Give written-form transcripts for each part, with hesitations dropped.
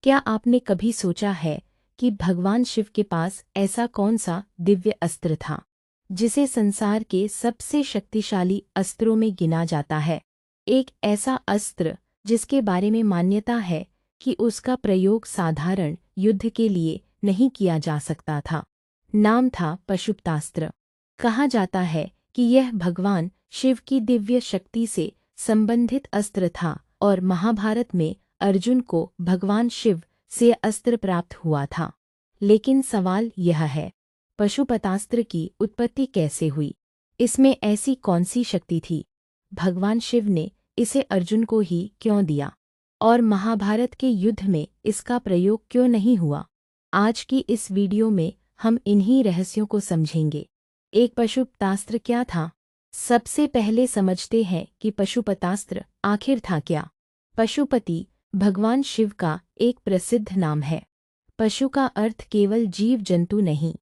क्या आपने कभी सोचा है कि भगवान शिव के पास ऐसा कौन सा दिव्य अस्त्र था जिसे संसार के सबसे शक्तिशाली अस्त्रों में गिना जाता है? एक ऐसा अस्त्र जिसके बारे में मान्यता है कि उसका प्रयोग साधारण युद्ध के लिए नहीं किया जा सकता था। नाम था पशुपतास्त्र। कहा जाता है कि यह भगवान शिव की दिव्य शक्ति से संबंधित अस्त्र था और महाभारत में अर्जुन को भगवान शिव से अस्त्र प्राप्त हुआ था। लेकिन सवाल यह है, पशुपतास्त्र की उत्पत्ति कैसे हुई? इसमें ऐसी कौन सी शक्ति थी? भगवान शिव ने इसे अर्जुन को ही क्यों दिया? और महाभारत के युद्ध में इसका प्रयोग क्यों नहीं हुआ? आज की इस वीडियो में हम इन्हीं रहस्यों को समझेंगे। एक पशुपतास्त्र क्या था? सबसे पहले समझते हैं कि पशुपतास्त्र आखिर था क्या। पशुपति भगवान शिव का एक प्रसिद्ध नाम है। पशु का अर्थ केवल जीव जंतु नहीं,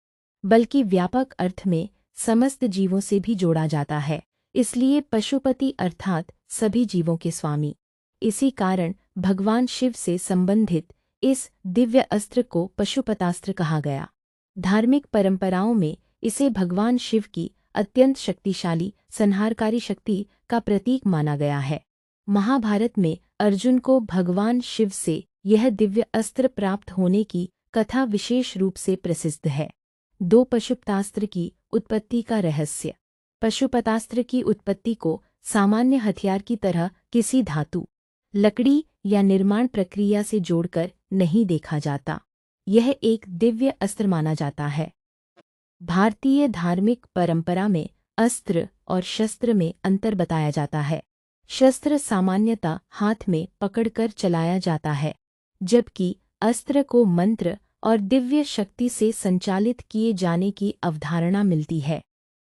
बल्कि व्यापक अर्थ में समस्त जीवों से भी जोड़ा जाता है। इसलिए पशुपति अर्थात सभी जीवों के स्वामी। इसी कारण भगवान शिव से संबंधित इस दिव्य अस्त्र को पशुपतास्त्र कहा गया। धार्मिक परंपराओं में इसे भगवान शिव की अत्यंत शक्तिशाली संहारकारी शक्ति का प्रतीक माना गया है। महाभारत में अर्जुन को भगवान शिव से यह दिव्य अस्त्र प्राप्त होने की कथा विशेष रूप से प्रसिद्ध है। दो पशुपतास्त्र की उत्पत्ति का रहस्य। पशुपतास्त्र की उत्पत्ति को सामान्य हथियार की तरह किसी धातु, लकड़ी या निर्माण प्रक्रिया से जोड़कर नहीं देखा जाता। यह एक दिव्य अस्त्र माना जाता है। भारतीय धार्मिक परंपरा में अस्त्र और शस्त्र में अंतर बताया जाता है। शस्त्र सामान्यतः हाथ में पकड़कर चलाया जाता है, जबकि अस्त्र को मंत्र और दिव्य शक्ति से संचालित किए जाने की अवधारणा मिलती है।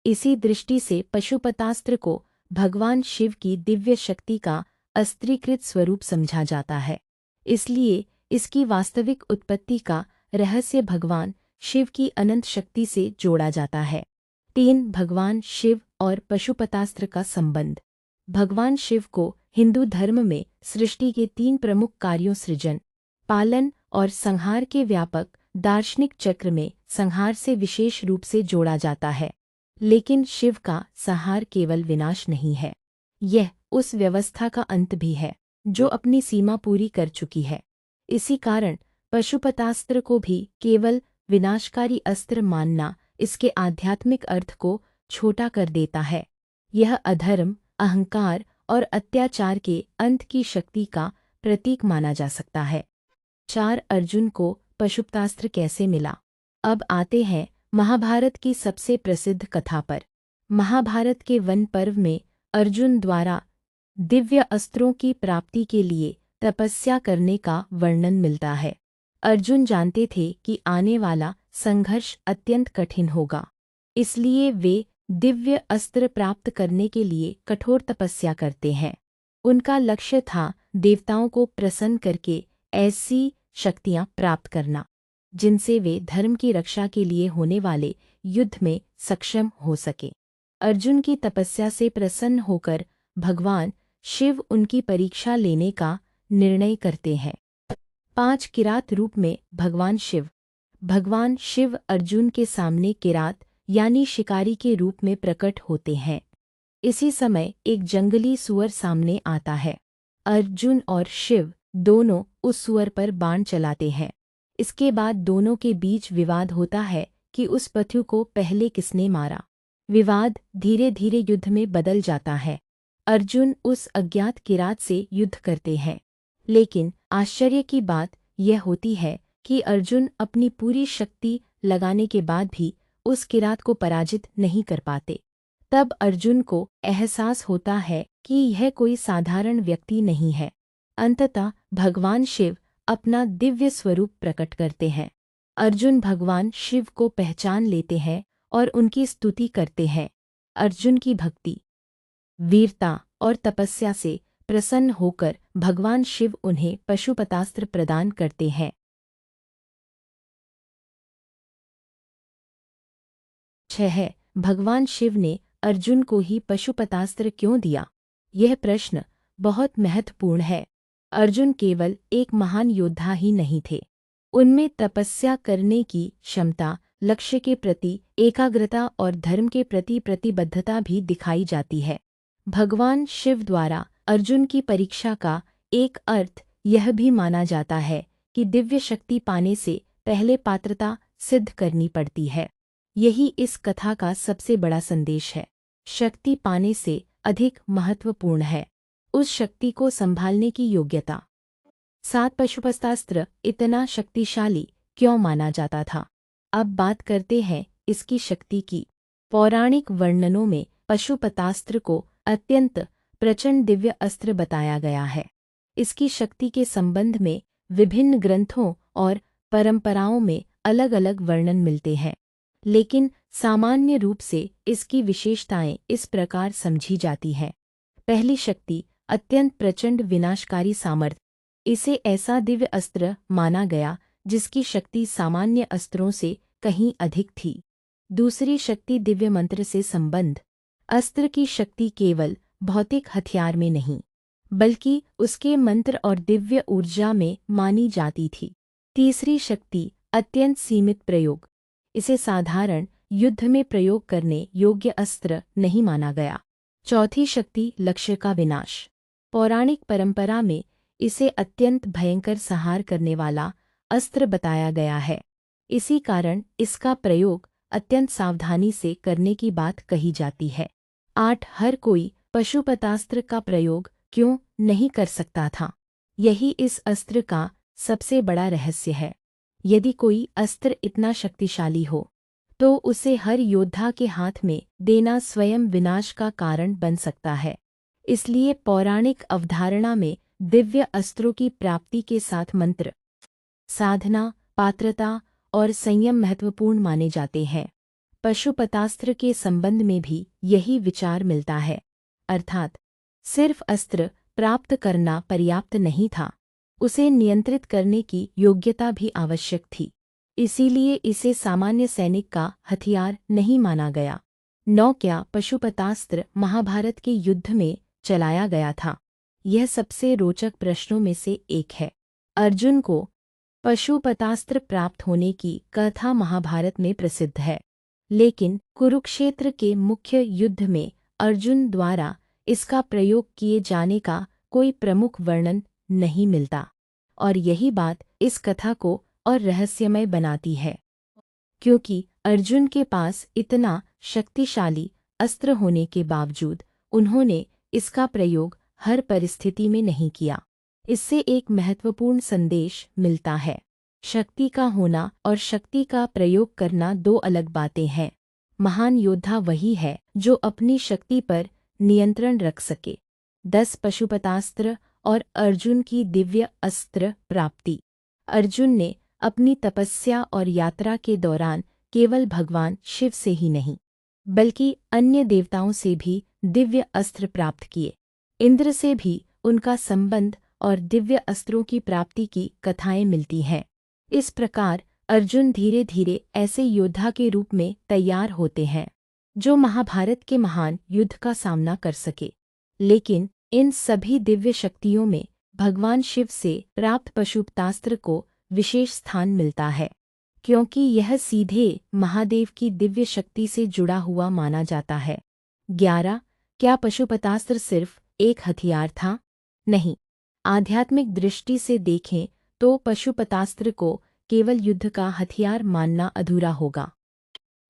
इसी दृष्टि से पशुपतास्त्र को भगवान शिव की दिव्य शक्ति का अस्त्रीकृत स्वरूप समझा जाता है। इसलिए इसकी वास्तविक उत्पत्ति का रहस्य भगवान शिव की अनंत शक्ति से जोड़ा जाता है। 3. भगवान शिव और पशुपतास्त्र का संबंध। भगवान शिव को हिंदू धर्म में सृष्टि के 3 प्रमुख कार्यों सृजन, पालन और संहार के व्यापक दार्शनिक चक्र में संहार से विशेष रूप से जोड़ा जाता है। लेकिन शिव का संहार केवल विनाश नहीं है, यह उस व्यवस्था का अंत भी है जो अपनी सीमा पूरी कर चुकी है। इसी कारण पशुपतास्त्र को भी केवल विनाशकारी अस्त्र मानना इसके आध्यात्मिक अर्थ को छोटा कर देता है। यह अधर्म, अहंकार और अत्याचार के अंत की शक्ति का प्रतीक माना जा सकता है। 4. अर्जुन को पशुपतास्त्र कैसे मिला? अब आते हैं महाभारत की सबसे प्रसिद्ध कथा पर। महाभारत के वन पर्व में अर्जुन द्वारा दिव्य अस्त्रों की प्राप्ति के लिए तपस्या करने का वर्णन मिलता है। अर्जुन जानते थे कि आने वाला संघर्ष अत्यंत कठिन होगा, इसलिए वे दिव्य अस्त्र प्राप्त करने के लिए कठोर तपस्या करते हैं। उनका लक्ष्य था देवताओं को प्रसन्न करके ऐसी शक्तियां प्राप्त करना जिनसे वे धर्म की रक्षा के लिए होने वाले युद्ध में सक्षम हो सके। अर्जुन की तपस्या से प्रसन्न होकर भगवान शिव उनकी परीक्षा लेने का निर्णय करते हैं। 5. किरात रूप में भगवान शिव। भगवान शिव अर्जुन के सामने किरात यानी शिकारी के रूप में प्रकट होते हैं। इसी समय एक जंगली सुअर सामने आता है। अर्जुन और शिव दोनों उस सुअर पर बाण चलाते हैं। इसके बाद दोनों के बीच विवाद होता है कि उस पशु को पहले किसने मारा। विवाद धीरे धीरे युद्ध में बदल जाता है। अर्जुन उस अज्ञात किरात से युद्ध करते हैं, लेकिन आश्चर्य की बात यह होती है कि अर्जुन अपनी पूरी शक्ति लगाने के बाद भी उस किरात को पराजित नहीं कर पाते। तब अर्जुन को एहसास होता है कि यह कोई साधारण व्यक्ति नहीं है। अंततः भगवान शिव अपना दिव्य स्वरूप प्रकट करते हैं। अर्जुन भगवान शिव को पहचान लेते हैं और उनकी स्तुति करते हैं। अर्जुन की भक्ति, वीरता और तपस्या से प्रसन्न होकर भगवान शिव उन्हें पशुपतास्त्र प्रदान करते हैं। 6. भगवान शिव ने अर्जुन को ही पशुपतास्त्र क्यों दिया? यह प्रश्न बहुत महत्वपूर्ण है। अर्जुन केवल एक महान योद्धा ही नहीं थे। उनमें तपस्या करने की क्षमता, लक्ष्य के प्रति एकाग्रता और धर्म के प्रति प्रतिबद्धता भी दिखाई जाती है। भगवान शिव द्वारा अर्जुन की परीक्षा का एक अर्थ यह भी माना जाता है कि दिव्य शक्ति पाने से पहले पात्रता सिद्ध करनी पड़ती है। यही इस कथा का सबसे बड़ा संदेश है। शक्ति पाने से अधिक महत्वपूर्ण है उस शक्ति को संभालने की योग्यता। 7 पशुपतास्त्र इतना शक्तिशाली क्यों माना जाता था? अब बात करते हैं इसकी शक्ति की। पौराणिक वर्णनों में पशुपतास्त्र को अत्यंत प्रचंड दिव्य अस्त्र बताया गया है। इसकी शक्ति के संबंध में विभिन्न ग्रंथों और परंपराओं में अलग अलग वर्णन मिलते हैं, लेकिन सामान्य रूप से इसकी विशेषताएं इस प्रकार समझी जाती हैं। पहली शक्ति, अत्यंत प्रचंड विनाशकारी सामर्थ्य। इसे ऐसा दिव्य अस्त्र माना गया जिसकी शक्ति सामान्य अस्त्रों से कहीं अधिक थी। दूसरी शक्ति, दिव्य मंत्र से संबंध। अस्त्र की शक्ति केवल भौतिक हथियार में नहीं, बल्कि उसके मंत्र और दिव्य ऊर्जा में मानी जाती थी। तीसरी शक्ति, अत्यंत सीमित प्रयोग। इसे साधारण युद्ध में प्रयोग करने योग्य अस्त्र नहीं माना गया। चौथी शक्ति, लक्ष्य का विनाश। पौराणिक परंपरा में इसे अत्यंत भयंकर संहार करने वाला अस्त्र बताया गया है। इसी कारण इसका प्रयोग अत्यंत सावधानी से करने की बात कही जाती है। 8, हर कोई पशुपतास्त्र का प्रयोग क्यों नहीं कर सकता था? यही इस अस्त्र का सबसे बड़ा रहस्य है। यदि कोई अस्त्र इतना शक्तिशाली हो, तो उसे हर योद्धा के हाथ में देना स्वयं विनाश का कारण बन सकता है। इसलिए पौराणिक अवधारणा में दिव्य अस्त्रों की प्राप्ति के साथ मंत्र, साधना, पात्रता और संयम महत्वपूर्ण माने जाते हैं। पशुपतास्त्र के संबंध में भी यही विचार मिलता है, अर्थात सिर्फ अस्त्र प्राप्त करना पर्याप्त नहीं था, उसे नियंत्रित करने की योग्यता भी आवश्यक थी। इसीलिए इसे सामान्य सैनिक का हथियार नहीं माना गया। 9, क्या पशुपतास्त्र महाभारत के युद्ध में चलाया गया था? यह सबसे रोचक प्रश्नों में से एक है। अर्जुन को पशुपतास्त्र प्राप्त होने की कथा महाभारत में प्रसिद्ध है, लेकिन कुरुक्षेत्र के मुख्य युद्ध में अर्जुन द्वारा इसका प्रयोग किए जाने का कोई प्रमुख वर्णन नहीं मिलता, और यही बात इस कथा को और रहस्यमय बनाती है। क्योंकि अर्जुन के पास इतना शक्तिशाली अस्त्र होने के बावजूद उन्होंने इसका प्रयोग हर परिस्थिति में नहीं किया। इससे एक महत्वपूर्ण संदेश मिलता है। शक्ति का होना और शक्ति का प्रयोग करना दो अलग बातें हैं। महान योद्धा वही है जो अपनी शक्ति पर नियंत्रण रख सके। 10, पशुपतास्त्र और अर्जुन की दिव्य अस्त्र प्राप्ति। अर्जुन ने अपनी तपस्या और यात्रा के दौरान केवल भगवान शिव से ही नहीं, बल्कि अन्य देवताओं से भी दिव्य अस्त्र प्राप्त किए। इंद्र से भी उनका संबंध और दिव्य अस्त्रों की प्राप्ति की कथाएं मिलती हैं। इस प्रकार अर्जुन धीरे धीरे ऐसे योद्धा के रूप में तैयार होते हैं जो महाभारत के महान युद्ध का सामना कर सके। लेकिन इन सभी दिव्य शक्तियों में भगवान शिव से प्राप्त पशुपतास्त्र को विशेष स्थान मिलता है, क्योंकि यह सीधे महादेव की दिव्य शक्ति से जुड़ा हुआ माना जाता है। 11, क्या पशुपतास्त्र सिर्फ एक हथियार था? नहीं। आध्यात्मिक दृष्टि से देखें तो पशुपतास्त्र को केवल युद्ध का हथियार मानना अधूरा होगा।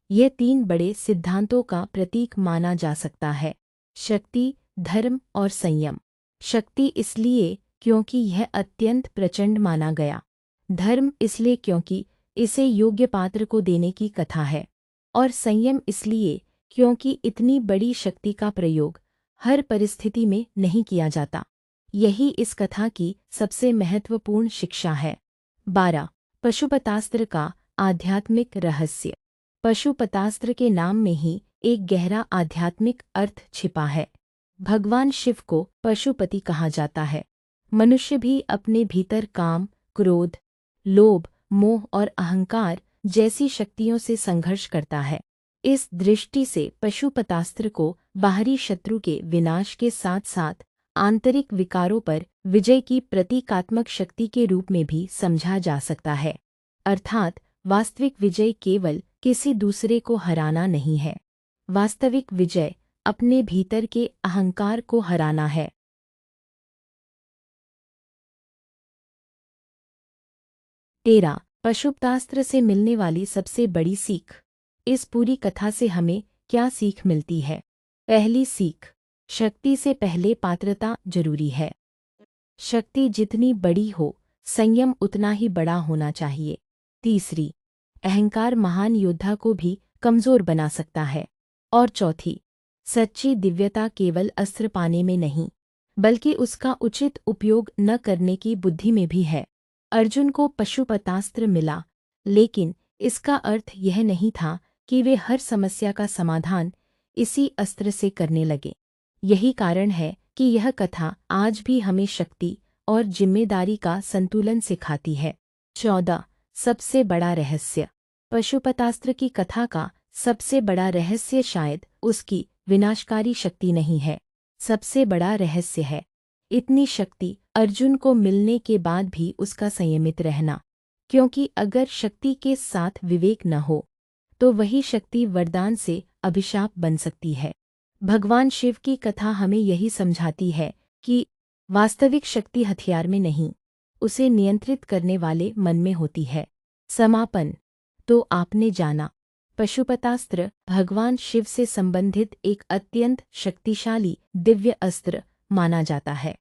यह 3 बड़े सिद्धांतों का प्रतीक माना जा सकता है: शक्ति, धर्म और संयम। शक्ति इसलिए क्योंकि यह अत्यंत प्रचंड माना गया। धर्म इसलिए क्योंकि इसे योग्य पात्र को देने की कथा है। और संयम इसलिए क्योंकि इतनी बड़ी शक्ति का प्रयोग हर परिस्थिति में नहीं किया जाता। यही इस कथा की सबसे महत्वपूर्ण शिक्षा है। 12, पशुपतास्त्र का आध्यात्मिक रहस्य। पशुपतास्त्र के नाम में ही एक गहरा आध्यात्मिक अर्थ छिपा है। भगवान शिव को पशुपति कहा जाता है। मनुष्य भी अपने भीतर काम, क्रोध, लोभ, मोह और अहंकार जैसी शक्तियों से संघर्ष करता है। इस दृष्टि से पशुपतास्त्र को बाहरी शत्रु के विनाश के साथ साथ आंतरिक विकारों पर विजय की प्रतीकात्मक शक्ति के रूप में भी समझा जा सकता है। अर्थात वास्तविक विजय केवल किसी दूसरे को हराना नहीं है। वास्तविक विजय अपने भीतर के अहंकार को हराना है। 13 पशुपतास्त्र से मिलने वाली सबसे बड़ी सीख। इस पूरी कथा से हमें क्या सीख मिलती है? पहली सीख, शक्ति से पहले पात्रता जरूरी है। शक्ति जितनी बड़ी हो, संयम उतना ही बड़ा होना चाहिए। तीसरी, अहंकार महान योद्धा को भी कमजोर बना सकता है। और चौथी, सच्ची दिव्यता केवल अस्त्र पाने में नहीं, बल्कि उसका उचित उपयोग न करने की बुद्धि में भी है। अर्जुन को पशुपतास्त्र मिला, लेकिन इसका अर्थ यह नहीं था कि वे हर समस्या का समाधान इसी अस्त्र से करने लगे। यही कारण है कि यह कथा आज भी हमें शक्ति और जिम्मेदारी का संतुलन सिखाती है। 14 सबसे बड़ा रहस्य। पशुपतास्त्र की कथा का सबसे बड़ा रहस्य शायद उसकी विनाशकारी शक्ति नहीं है। सबसे बड़ा रहस्य है इतनी शक्ति अर्जुन को मिलने के बाद भी उसका संयमित रहना। क्योंकि अगर शक्ति के साथ विवेक न हो, तो वही शक्ति वरदान से अभिशाप बन सकती है। भगवान शिव की कथा हमें यही समझाती है कि वास्तविक शक्ति हथियार में नहीं, उसे नियंत्रित करने वाले मन में होती है। समापन। तो आपने जाना, पशुपतास्त्र भगवान शिव से संबंधित एक अत्यंत शक्तिशाली दिव्य अस्त्र माना जाता है।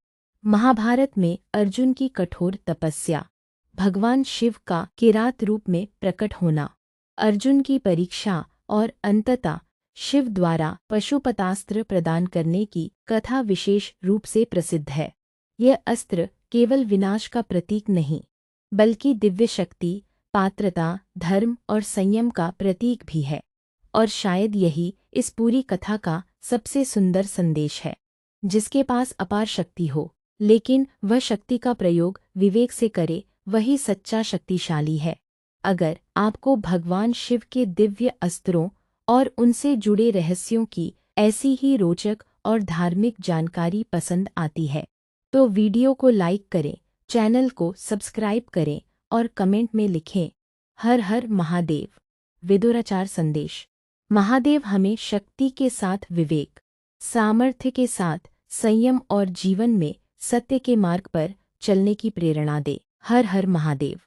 महाभारत में अर्जुन की कठोर तपस्या, भगवान शिव का किरात रूप में प्रकट होना, अर्जुन की परीक्षा और अंततः शिव द्वारा पशुपतास्त्र प्रदान करने की कथा विशेष रूप से प्रसिद्ध है। यह अस्त्र केवल विनाश का प्रतीक नहीं, बल्कि दिव्य शक्ति, पात्रता, धर्म और संयम का प्रतीक भी है। और शायद यही इस पूरी कथा का सबसे सुंदर संदेश है। जिसके पास अपार शक्ति हो, लेकिन वह शक्ति का प्रयोग विवेक से करे, वही सच्चा शक्तिशाली है। अगर आपको भगवान शिव के दिव्य अस्त्रों और उनसे जुड़े रहस्यों की ऐसी ही रोचक और धार्मिक जानकारी पसंद आती है, तो वीडियो को लाइक करें, चैनल को सब्सक्राइब करें और कमेंट में लिखें, हर हर महादेव। विदुराचार संदेश। महादेव हमें शक्ति के साथ विवेक, सामर्थ्य के साथ संयम और जीवन में सत्य के मार्ग पर चलने की प्रेरणा दे। हर हर महादेव।